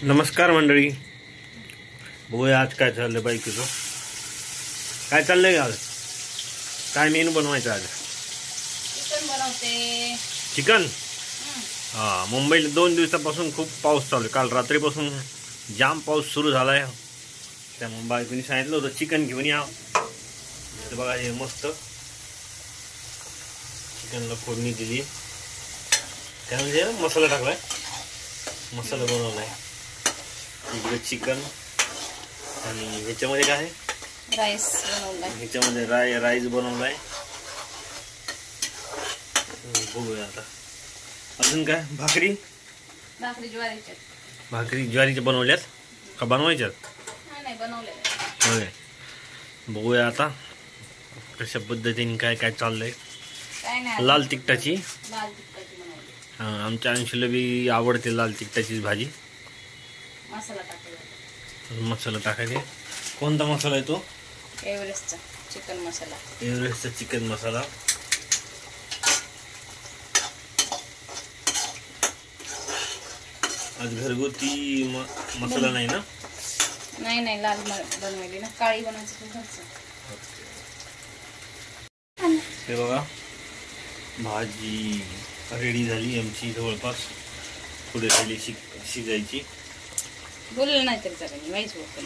नमस्कार मंडळी, बघूया आज काय चाललंय बाईकीचं. काय चाललंय आज? काय मेनू बनवायचं आज? चिकन बनवते. चिकन? हा, मुंबईला 2 दिवसापासून खूप पाऊस चालू आहे. काल रात्रीपासून जाम पाऊस सुरू झालाय. त्यामुळे बायकोनी सांगितलं होतं चिकन घेऊन या. तर बघा हे मस्त चिकनला फोडणी दिली. त्यामध्ये मसाला टाकलाय, मसाला बनवलाय. इकडे चिकन आणि ह्याच्यामध्ये काय आहे? राईस बनवलाय. ह्याच्यामध्ये राईस बनवलाय. बघूया आता अजून काय. भाकरी ज्वारीच्या. भाकरी ज्वारीच्या बनवल्यात का बनवायच्यात? नाही बनवलेल्या. होय, बघूया आता कशा पद्धतीने काय काय चाललंय. काय नाही, लाल तिखटाची. लाल तिखटाची बनवली. आमच्या अंशूला बी आवडते लाल तिखटाचीच भाजी. मसाला टाकला. मसाला टाकायचे. कोणता मसाला आहे तो? एव्हरेस्टचा चिकन मसाला. एव्हरेस्टचा चिकन मसाला. आज घरगुती मसाला नाही ना? नाही लाल बनवली ना, काळी बनवायची घरचं. हे बघा भाजी रेडी झाली आमची. जवळपास पुढे झाली शिजायची. बोललं नाही तरी चालेल. राईस बोलतो.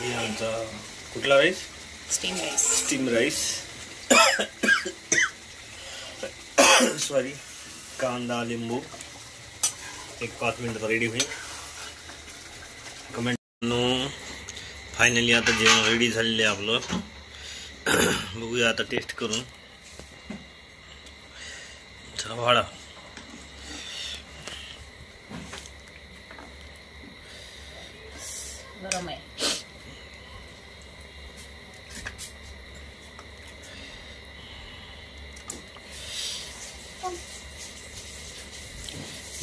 हे आमचा कुठला rice? Steam rice. Steam rice. Sorry. कांदा लिंबू एक 5 मिनिटात रेडी होईल. कमेंट फायनली आता जेवण रेडी झालेलं आहे आपलं. बघूया आता टेस्ट करून. चला वाढा. गरम आहे.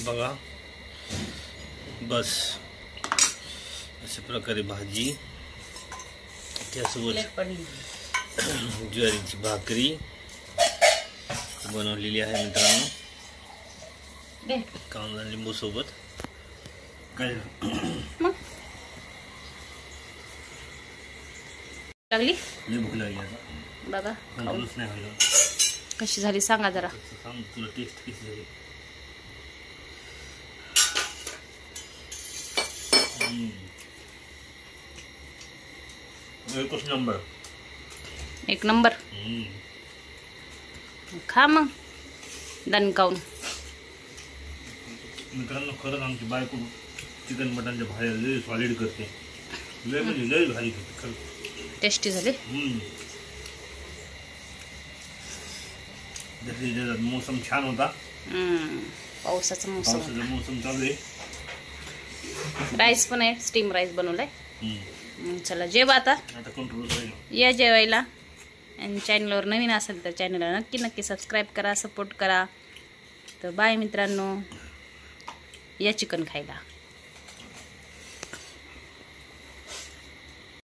बघा बस अशा प्रकारे भाजी. त्यासोबत ज्वारीची भाकरी बनवलेली आहे मित्रांनो. कांदा लिंबू सोबत. काय लागली? लय भूक लागली आता. बघा कंट्रोलच नाही व्हायला. कशी झाली सांगा जरा. सांग तुला टेस्ट कशी झाली. एकच नंबर. एक नंबर. खा मग दणकावून. मित्रांनो खरंच आमची बायको चिकन मटनच्या भाज्या लय सॉलिड करते. लय म्हणजे लय भारी करते खरं. टेस्टी झाले. जसे मोसम छान होता. पावसाचा मोसम चालू आहे. राईस पण आहे. स्टीम राईस बनवलाय. चला जेवा आता. या जेवायला. आणि चॅनलवर नवीन असेल तर चॅनलला नक्की सबस्क्राईब करा, सपोर्ट करा. तर बाय मित्रांनो, या चिकन खायला.